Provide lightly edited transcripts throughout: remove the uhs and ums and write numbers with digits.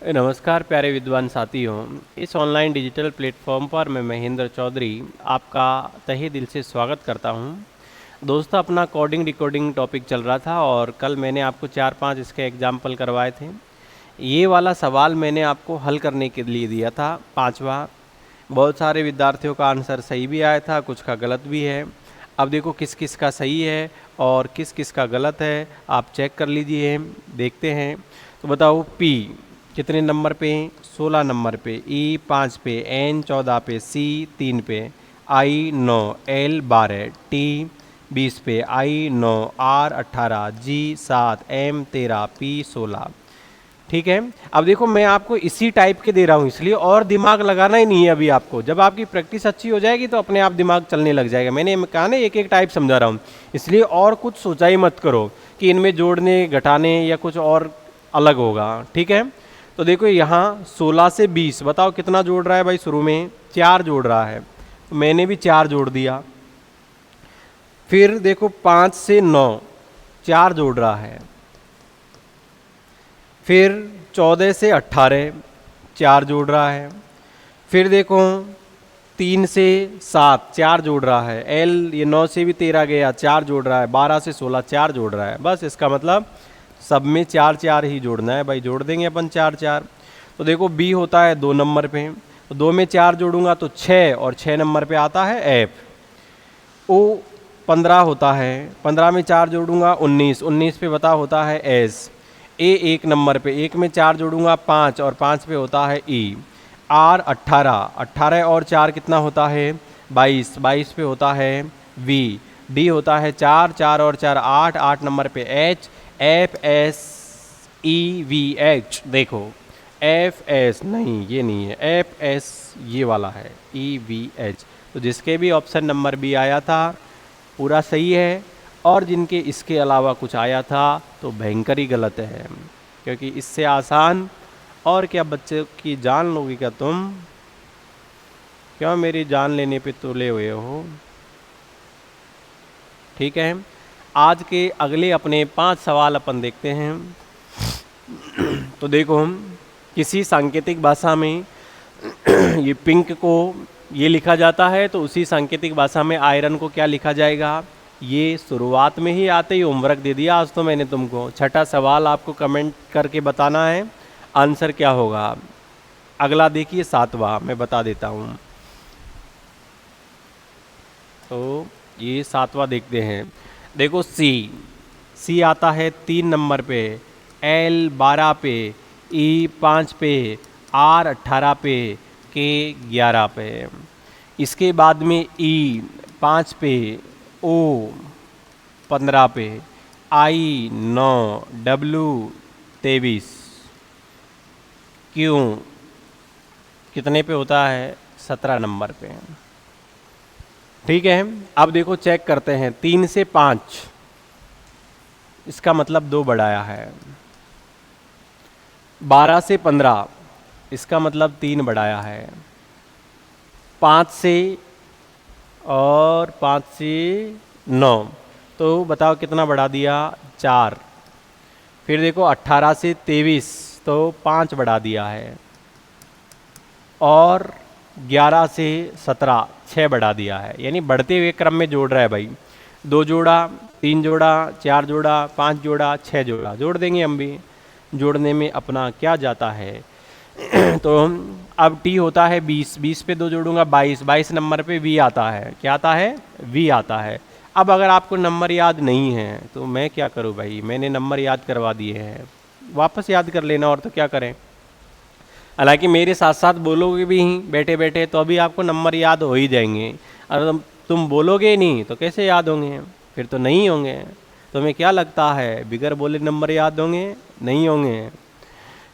नमस्कार प्यारे विद्वान साथियों। इस ऑनलाइन डिजिटल प्लेटफॉर्म पर मैं महेंद्र चौधरी आपका तहे दिल से स्वागत करता हूं। दोस्तों, अपना कोडिंग डिकोडिंग टॉपिक चल रहा था और कल मैंने आपको 4-5 इसके एग्जाम्पल करवाए थे। ये वाला सवाल मैंने आपको हल करने के लिए दिया था, पांचवा। बहुत सारे विद्यार्थियों का आंसर सही भी आया था, कुछ का गलत भी है। अब देखो किस किस का सही है और किस किस का गलत है, आप चेक कर लीजिए। देखते हैं। तो बताओ, पी कितने नंबर पे? 16 नंबर पे। ई 5 पे। एन 14 पे। सी 3 पे। आई 9। एल 12। टी 20 पे। आई 9। आर 18। जी 7। एम 13। पी 16। ठीक है। अब देखो, मैं आपको इसी टाइप के दे रहा हूँ, इसलिए और दिमाग लगाना ही नहीं है अभी आपको। जब आपकी प्रैक्टिस अच्छी हो जाएगी तो अपने आप दिमाग चलने लग जाएगा। मैंने कहा ना, एक एक टाइप समझा रहा हूँ, इसलिए और कुछ सोचा ही मत करो कि इनमें जोड़ने घटाने या कुछ और अलग होगा। ठीक है। तो देखो यहाँ 16 से 20, बताओ कितना जोड़ रहा है भाई? शुरू में 4 जोड़ रहा है, तो मैंने भी 4 जोड़ दिया। फिर देखो 5 से 9, 4 जोड़ रहा है। फिर 14 से 18, 4 जोड़ रहा है। फिर देखो 3 से 7, 4 जोड़ रहा है। एल ये 9 से भी 13 गया, 4 जोड़ रहा है। 12 से 16, 4 जोड़ रहा है। बस इसका मतलब सब में 4 4 ही जोड़ना है भाई। जोड़ देंगे अपन 4 4। तो देखो बी होता है 2 नंबर पे, तो 2 में 4 जोड़ूंगा तो 6, और 6 नंबर पे आता है एफ। ओ 15 होता है, 15 में 4 जोड़ूंगा 19, 19 पे बता होता है एस। ए 1 नंबर पे, 1 में 4 जोड़ूंगा 5, और 5 पे होता है ई। आर 18, 18 और 4 कितना होता है? 22, 22 पे होता है वी। डी होता है 4, 4 और 4 8, 8 नंबर पे H. F S E V H. देखो एफ एस नहीं, ये नहीं है, एफ एस ये वाला है, ई वी एच। तो जिसके भी ऑप्शन नंबर बी आया था पूरा सही है, और जिनके इसके अलावा कुछ आया था तो भयंकर ही गलत है। क्योंकि इससे आसान और क्या बच्चे की जान लोगी क्या तुम? क्यों मेरी जान लेने पे तुले हुए हो? ठीक है। आज के अगले अपने 5 सवाल अपन देखते हैं। तो देखो, हम किसी सांकेतिक भाषा में ये पिंक को ये लिखा जाता है, तो उसी सांकेतिक भाषा में आयरन को क्या लिखा जाएगा? ये शुरुआत में ही आते ही होमवर्क दे दिया आज तो मैंने तुमको। छठा सवाल आपको कमेंट करके बताना है आंसर क्या होगा। अगला देखिए 7वां, मैं बता देता हूँ। तो ये 7वां देखते हैं। देखो सी, सी आता है 3 नंबर पे, एल 12 पे, ई 5 पे, आर 18 पे, के 11 पे। इसके बाद में ई 5 पे, ओ 15 पे, आई 9, डब्ल्यू 23, क्यों कितने पे होता है? 17 नंबर पे। ठीक है। अब देखो चेक करते हैं, 3 से 5, इसका मतलब 2 बढ़ाया है। 12 से 15, इसका मतलब 3 बढ़ाया है। 5 से और 5 से 9, तो बताओ कितना बढ़ा दिया? 4। फिर देखो 18 से 23, तो 5 बढ़ा दिया है। और 11 से 17, 6 बढ़ा दिया है। यानी बढ़ते हुए क्रम में जोड़ रहा है भाई। 2 जोड़ा, 3 जोड़ा, 4 जोड़ा, 5 जोड़ा, 6 जोड़ा। जोड़ देंगे हम भी, जोड़ने में अपना क्या जाता है। तो अब टी होता है 20, 20 पे 2 जोड़ूंगा 22, 22 नंबर पे वी आता है। क्या आता है? वी आता है। अब अगर आपको नंबर याद नहीं है तो मैं क्या करूं भाई, मैंने नंबर याद करवा दिए हैं, वापस याद कर लेना, और तो क्या करें। हालांकि मेरे साथ साथ बोलोगे भी ही बैठे बैठे तो अभी आपको नंबर याद हो ही जाएंगे। अगर तुम बोलोगे ही नहीं तो कैसे याद होंगे? फिर तो नहीं होंगे। तुम्हें क्या लगता है बिगर बोले नंबर याद होंगे? नहीं होंगे।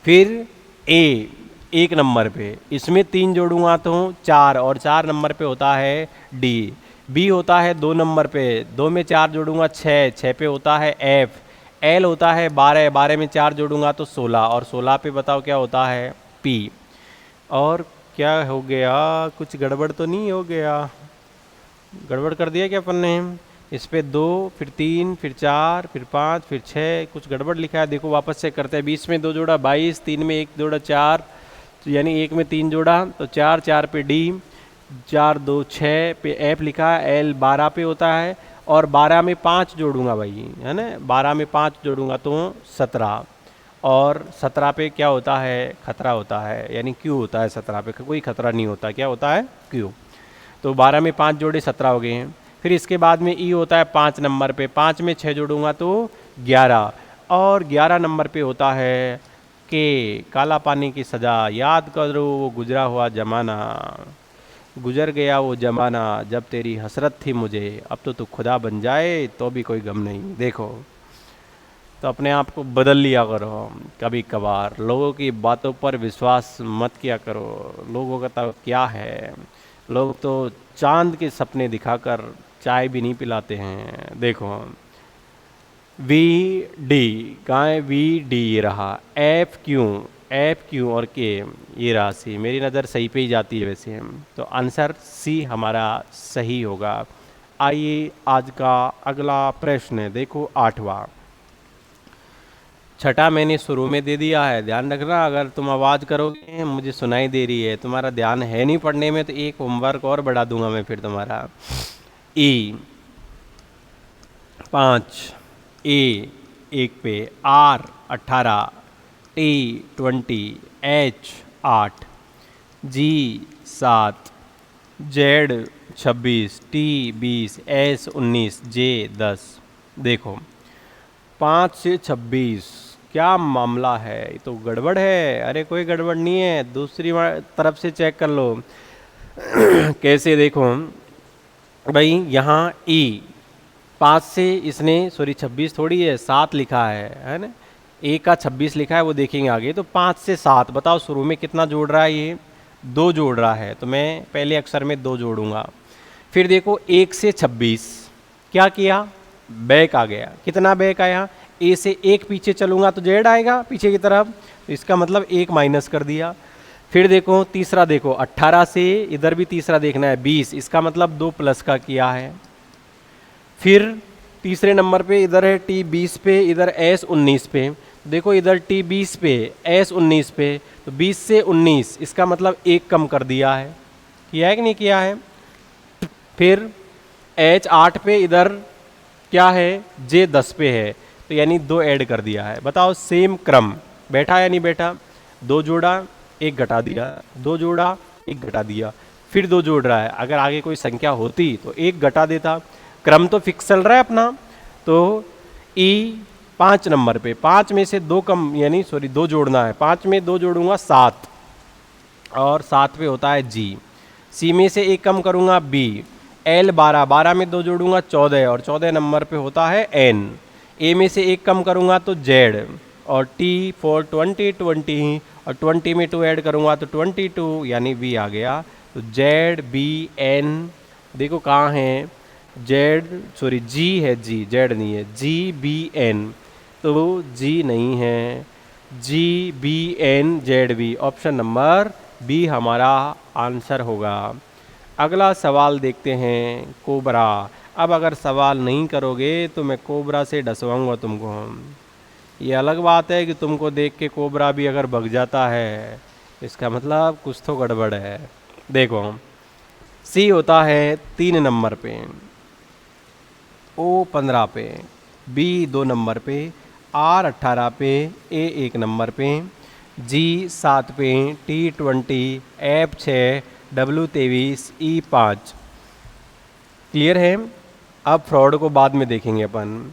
फिर ए 1 नंबर पे, इसमें 3 जोड़ूंगा तो 4, और 4 नंबर पे होता है डी। बी होता है 2 नंबर पे, 2 में 4 जोड़ूंगा 6, 6 पे होता है एफ। एल होता है 12, 12 में 4 जोड़ूंगा तो 16, और 16 पे बताओ क्या होता है? पी। और क्या हो गया? कुछ गड़बड़ तो नहीं हो गया? गड़बड़ कर दिया क्या अपन ने? इस पे 2, फिर 3, फिर 4, फिर 5, फिर 6, कुछ गड़बड़ लिखा है, देखो वापस से करते हैं। 20 में 2 जोड़ा 22, 3 में 1 जोड़ा 4, तो यानी 1 में 3 जोड़ा तो 4, 4 पे डी, 4 2 6 पे एफ लिखा है, एल 12 पे होता है, और 12 में 5 जोड़ूंगा भाई, है ना, 12 में 5 जोड़ूंगा तो 17, और 17 पे क्या होता है, खतरा होता है, यानी क्यू होता है। 17 पे कोई खतरा नहीं होता, क्या होता है, क्यू। तो 12 में 5 जोड़े 17 हो गए हैं। फिर इसके बाद में ई होता है 5 नंबर पे, 5 में 6 जोड़ूंगा तो 11, और 11 नंबर पे होता है के, काला पानी की सज़ा, याद करो वो गुजरा हुआ ज़माना, गुजर गया वो ज़माना जब तेरी हसरत थी मुझे, अब तो तू खुदा बन जाए तो भी कोई गम नहीं। देखो, तो अपने आप को बदल लिया करो कभी कभार, लोगों की बातों पर विश्वास मत किया करो। लोगों का तो क्या है, लोग तो चांद के सपने दिखाकर चाय भी नहीं पिलाते हैं। देखो, वी डी, गाय वी डी रहा, एफ क्यू और के, ये राशि मेरी नज़र सही पे ही जाती है वैसे। तो आंसर सी हमारा सही होगा। आइए आज का अगला प्रश्न देखो, 8वां। छठा मैंने शुरू में दे दिया है, ध्यान रखना, अगर तुम आवाज़ करोगे मुझे सुनाई दे रही है, तुम्हारा ध्यान है नहीं पढ़ने में, तो एक होमवर्क और बढ़ा दूंगा मैं फिर तुम्हारा। ई 5, ए 1 पे, R 18, T 20, H 8, G 7, Z 26, T 20, S 19, J 10। देखो, 5 से 26 क्या मामला है, ये तो गड़बड़ है। अरे कोई गड़बड़ नहीं है, दूसरी तरफ से चेक कर लो। कैसे, देखो भाई, यहाँ ई 5 से इसने, सॉरी 26 थोड़ी है, 7 लिखा है ना, ए का 26 लिखा है, वो देखेंगे आगे। तो 5 से 7 बताओ शुरू में कितना जोड़ रहा है, ये 2 जोड़ रहा है, तो मैं पहले अक्षर में 2 जोड़ूंगा। फिर देखो 1 से 26 क्या किया, बैक आ गया। कितना बैक आया, ए से 1 पीछे चलूंगा तो जेड आएगा पीछे की तरफ, तो इसका मतलब 1 माइनस कर दिया। फिर देखो तीसरा, देखो 18 से इधर भी तीसरा देखना है 20, इसका मतलब 2 प्लस का किया है। फिर तीसरे नंबर पे इधर है टी 20 पे, इधर एस 19 पे, देखो इधर टी 20 पे, एस 19 पे, तो 20 से 19 इसका मतलब 1 कम कर दिया है, किया है कि नहीं किया है। फिर एच 8 पे, इधर क्या है, जे 10 पे है, तो यानी 2 ऐड कर दिया है। बताओ सेम क्रम बैठा या नहीं बैठा, 2 जोड़ा 1 घटा दिया, 2 जोड़ा 1 घटा दिया, फिर 2 जोड़ रहा है। अगर आगे कोई संख्या होती तो 1 घटा देता, क्रम तो फिक्स चल रहा है अपना। तो ई 5 नंबर पे, 5 में से 2 कम, यानी सॉरी 2 जोड़ना है, 5 में 2 जोड़ूंगा 7, और 7 पे होता है जी। सी में से 1 कम करूंगा बी, एल 12, 12 में 2 जोड़ूंगा 14, और 14 नंबर पे होता है एन। ए में से 1 कम करूंगा तो जेड, और टी फॉर 20, और 20 में 2 ऐड करूंगा तो 22, यानी वी आ गया। तो जेड बी एन, देखो कहाँ है जेड, सॉरी जी है, जी जेड नहीं है, जी बी एन, तो जी नहीं है, G B N Z B, option number B हमारा आंसर होगा। अगला सवाल देखते हैं, कोबरा। अब अगर सवाल नहीं करोगे तो मैं कोबरा से डसवाऊंगा तुमको। ये अलग बात है कि तुमको देख के कोबरा भी अगर भग जाता है, इसका मतलब कुछ तो गड़बड़ है। देखो, सी होता है 3 नंबर पे, ओ 15 पे, बी 2 नंबर पे, आर 18 पे, ए 1 नंबर पे, जी 7 पे, टी 20, एफ 6, डब्ल्यू 23, ई 5। क्लियर है। अब फ्रॉड को बाद में देखेंगे अपन।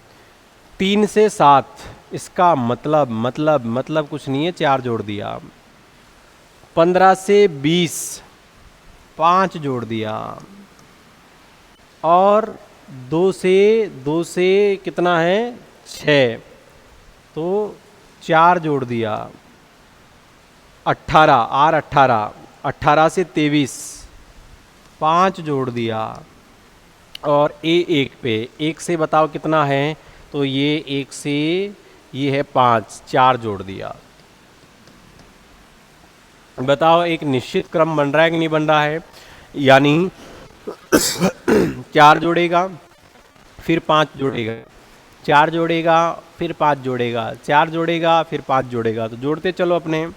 3 से 7 इसका मतलब कुछ नहीं है, 4 जोड़ दिया। 15 से 20 5 जोड़ दिया, और 2 से कितना है 6, तो 4 जोड़ दिया। 18, आर 18 से 23 5 जोड़ दिया, और ए 1 पे, 1 से बताओ कितना है, तो ये 1 से ये है 5, 4 जोड़ दिया। बताओ एक निश्चित क्रम बन रहा है कि नहीं बन रहा है, यानी 4 जोड़ेगा, फिर 5 जोड़ेगा, 4 जोड़ेगा, फिर 5 जोड़ेगा, 4 जोड़ेगा, फिर 5 जोड़ेगा। तो जोड़ते चलो अपने।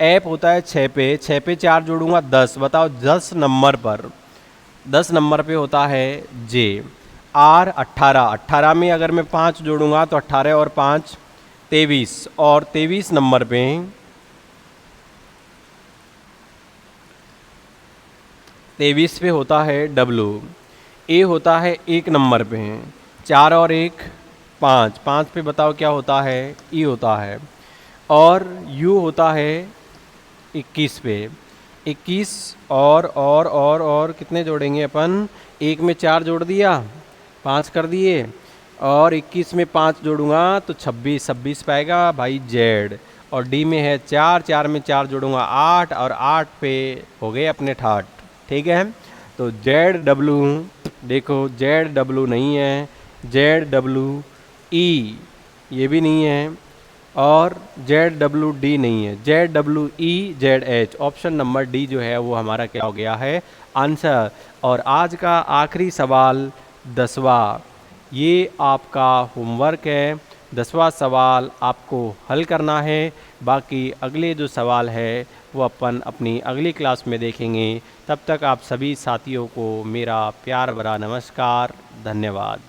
ऐप होता है 6 पे, 6 पे 4 जोड़ूंगा 10। बताओ 10 नंबर पर, 10 नंबर पे होता है जे। आर 18, 18 में अगर मैं 5 जोड़ूंगा तो 18 और 5 23, और 23 नंबर पे 23 पे होता है डब्लू। ए होता है 1 नंबर पे, 4 और 1 5, 5 पे बताओ क्या होता है, ई होता है। और यू होता है 21 पे, 21 और कितने जोड़ेंगे अपन, एक में 4 जोड़ दिया, 5 कर दिए, और 21 में 5 जोड़ूंगा तो 26, 26 पाएगा भाई जेड। और डी में है 4, 4 में 4 जोड़ूंगा 8, और 8 पे हो गए अपने 68। ठीक है, तो जेड डब्लू, देखो जेड डब्लू नहीं है, जेड डब्लू ई ये भी नहीं है, और जेड डब्लू डी नहीं है, Z W E Z H. Option number D जो है वो हमारा क्या हो गया है, आंसर। और आज का आखिरी सवाल 10वां, ये आपका होमवर्क है। 10वां सवाल आपको हल करना है। बाकी अगले जो सवाल है वो अपन अपनी अगली क्लास में देखेंगे। तब तक आप सभी साथियों को मेरा प्यार भरा नमस्कार, धन्यवाद।